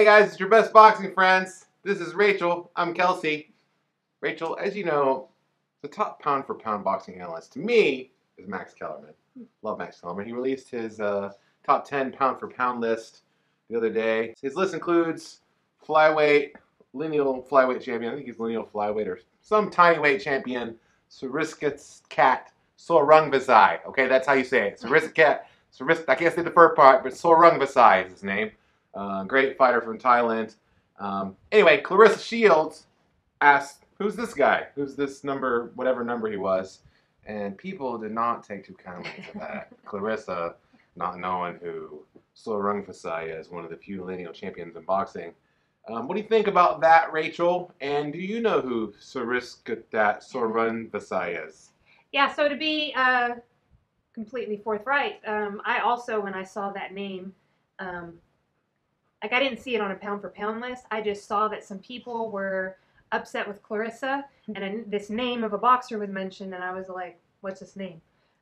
Hey guys, it's your best boxing friends. This is Rachel. I'm Kelsey. Rachel, as you know, the top pound for pound boxing analyst to me is Max Kellerman. Love Max Kellerman. He released his top 10 pound for pound list the other day. His list includes flyweight, lineal flyweight champion. I think he's lineal flyweight or some tiny weight champion, Srisaket Sor Rungvisai. Okay, that's how you say it. Srisaket. I can't say the first part, but Sor Rungvisai is his name. Great fighter from Thailand. Anyway, Claressa Shields asked, who's this guy? Who's this number, whatever number he was? And people did not take too kindly to that. Claressa, not knowing who Sor Rungvisai is, one of the few lineal champions in boxing. What do you think about that, Rachel? And do you know who Srisaket Sor Rungvisai is? Yeah, so to be completely forthright, I also, when I saw that name, I didn't see it on a pound-for-pound list. I just saw that some people were upset with Claressa, and this name of a boxer was mentioned, and I was like, what's this name?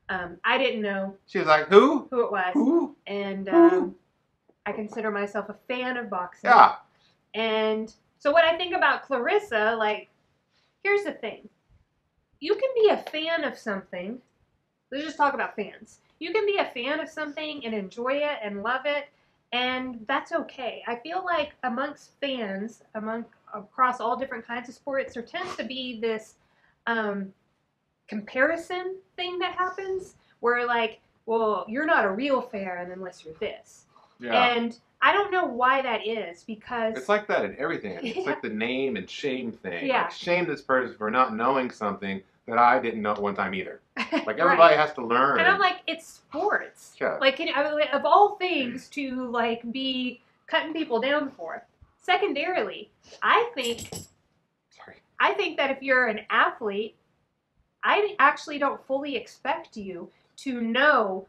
I didn't know. She was like, who? Who it was. Who? And Who? I consider myself a fan of boxing. Yeah. And so what I think about Claressa, like, here's the thing. You can be a fan of something. Let's just talk about fans. You can be a fan of something and enjoy it and love it, and that's okay. I feel like amongst fans, across all different kinds of sports, there tends to be this comparison thing that happens where, like, well, you're not a real fan unless you're this. Yeah. And I don't know why that is, because It's like that in everything. It's like the name and shame thing. Yeah. Like, shame this person for not knowing something that I didn't know at one time either. Like, everybody Right. has to learn. And I'm like, it's sports. Yeah. Like, of all things to, like, be cutting people down for. Secondarily, I think that if you're an athlete, I actually don't fully expect you to know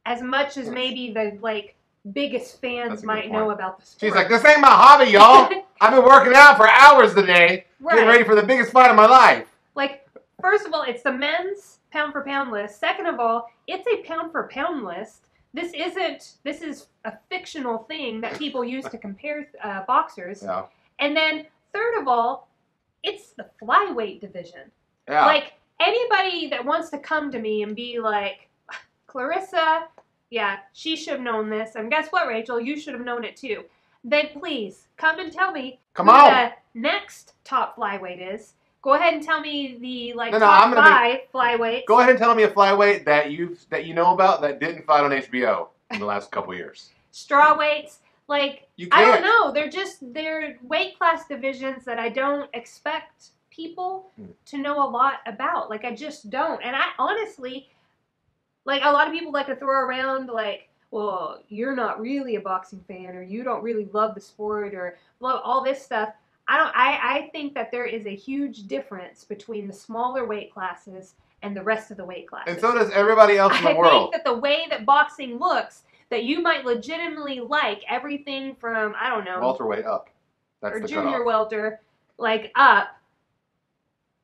as much as maybe the, like, biggest fans might know about the sport. She's like, this ain't my hobby, y'all. I've been working out for hours today, getting ready for the biggest fight of my life. Like, first of all, it's the men's pound-for-pound list. Second of all, it's a pound-for-pound list. This is a fictional thing that people use to compare boxers. Yeah. And then, third of all, it's the flyweight division. Yeah. Like, anybody that wants to come to me and be like, Claressa, yeah, she should have known this. And guess what, Rachel? You should have known it too. Then please, come and tell me who the next top flyweight is. Go ahead and tell me the top 5 flyweights. Go ahead and tell me a flyweight that you know about that didn't fight on HBO in the last couple years. Strawweights, like, You I can't. don't know. They're weight class divisions that I don't expect people to know a lot about. Like, I just don't. And I honestly, like, a lot of people like to throw around, like, well, you're not really a boxing fan, or you don't really love the sport, or all this stuff. I think that there is a huge difference between the smaller weight classes and the rest of the weight classes. And so does everybody else in the world. I think that the way that boxing looks, that you might legitimately like everything from, I don't know, welterweight up. That's or the junior cutoff. welter, like, up,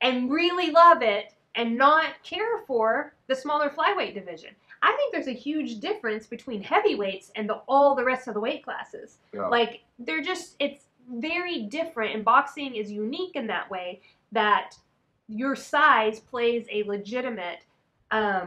and really love it and not care for the smaller flyweight division. I think there's a huge difference between heavyweights and all the rest of the weight classes. Yeah. Like, it's very different, and boxing is unique in that way that your size plays a legitimate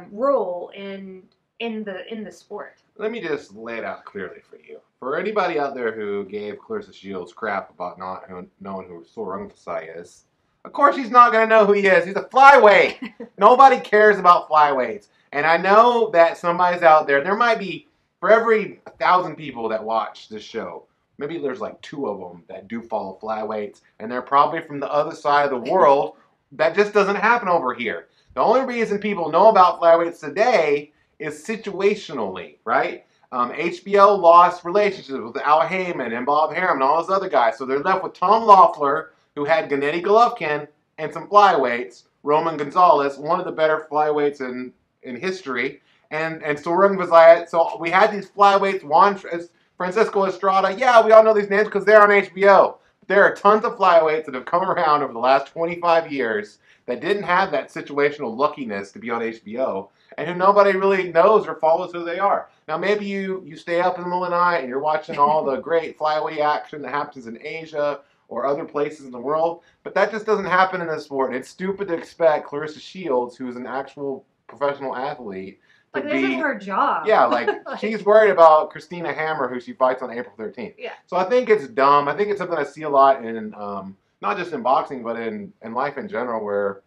role in the sport. Let me just lay it out clearly for you. For anybody out there who gave Claressa Shields crap about not knowing who Sor Rungvisai is, of course he's not going to know who he is. He's a flyweight. Nobody cares about flyweights. And I know that somebody's out there might be, for every 1,000 people that watch this show, maybe there's like 2 of them that do follow flyweights, and they're probably from the other side of the world. That just doesn't happen over here. The only reason people know about flyweights today is situationally, right? HBO lost relationships with Al Heyman and Bob Arum and all those other guys, so they're left with Tom Loeffler, who had Gennady Golovkin, and some flyweights, Roman Gonzalez, one of the better flyweights in history, and Sor Rungvisai. So we had these flyweights, Francisco Estrada. Yeah, we all know these names because they're on HBO. There are tons of flyweights that have come around over the last 25 years that didn't have that situational luckiness to be on HBO. and who nobody really knows or follows who they are. Now, maybe you stay up in the middle of the night and you're watching all the great flyweight action that happens in Asia or other places in the world, but that just doesn't happen in this sport. It's stupid to expect Claressa Shields, who is an actual professional athlete, to Like, this is her job. Yeah, like, she's worried about Christina Hammer, who she fights on April 13th. Yeah. So I think it's dumb. I think it's something I see a lot in, not just in boxing, but in life in general, where,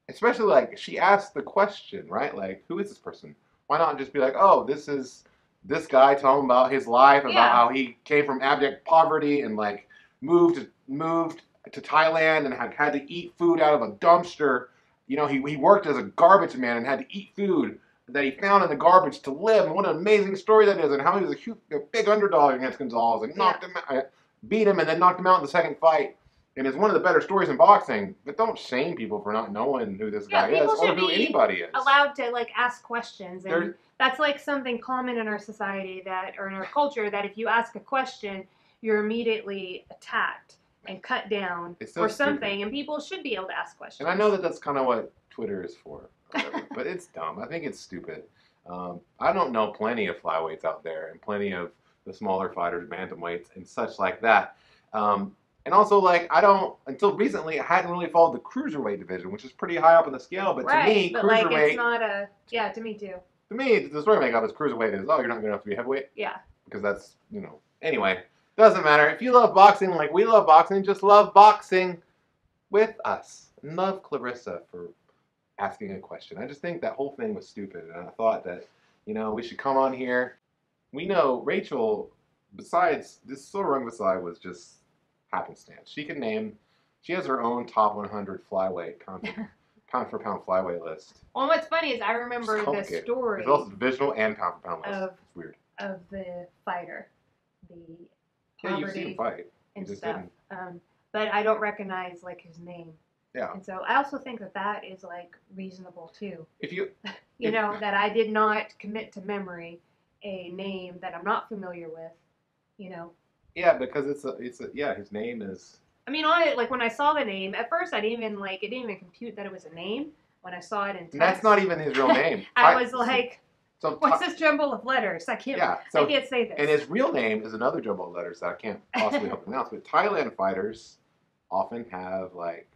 especially, like, she asked the question, right? Like, who is this person? Why not just be like, oh, this is this guy telling about his life, about how he came from abject poverty and, like, moved to Thailand and had to eat food out of a dumpster. You know, he worked as a garbage man and had to eat food that he found in the garbage to live. And what an amazing story that is, and how he was a big underdog against Gonzalez and knocked him out, beat him, and then knocked him out in the second fight. And it's one of the better stories in boxing. But don't shame people for not knowing who this guy is or who anybody is. Allowed to, like, ask questions, and that's like something common in our society or in our culture, that if you ask a question, you're immediately attacked and cut down or something, stupid. And people should be able to ask questions. And I know that that's kind of what Twitter is for, but it's dumb. I think it's stupid. I don't know plenty of flyweights out there and plenty of the smaller fighters, bantamweights, and such like that. And also, like, until recently, I hadn't really followed the cruiserweight division, which is pretty high up on the scale, but to me, but cruiserweight... Like, it's not to me too. To me, the story I make up is cruiserweight is, oh, you're not good enough to be heavyweight? Yeah. Because that's, anyway, doesn't matter. If you love boxing like we love boxing, just love boxing with us. And love Claressa for asking a question. I just think that whole thing was stupid, and I thought that, we should come on here. We know Rachel, besides this, Sor Rungvisai was just happenstance. She has her own top 100 flyweight pound for pound flyweight list. Well, what's funny is I remember the story. It's also divisional and pound for pound list. It's weird. Of the fighter, the poverty you've seen him fight and stuff. But I don't recognize, like, his name. Yeah. And so I also think that is, like, reasonable too. If you, that I did not commit to memory a name that I'm not familiar with. Yeah, because his name is. I mean, when I saw the name, at first it didn't even compute that it was a name when I saw it in text. That's not even his real name. I was like, what's this jumble of letters? I can't say this. And his real name is another jumble of letters that I can't possibly help pronounce. But Thailand fighters often have like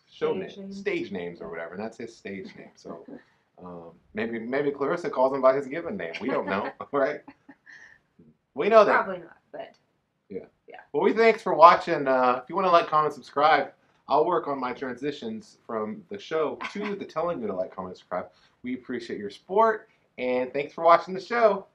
stage names or whatever, and that's his stage name. So maybe Claressa calls him by his given name. We don't know, right? We know that. Probably not, but yeah. Well, thanks for watching. If you want to like, comment, subscribe, I'll work on my transitions from the show to the telling you to like, comment, subscribe. We appreciate your support, and thanks for watching the show.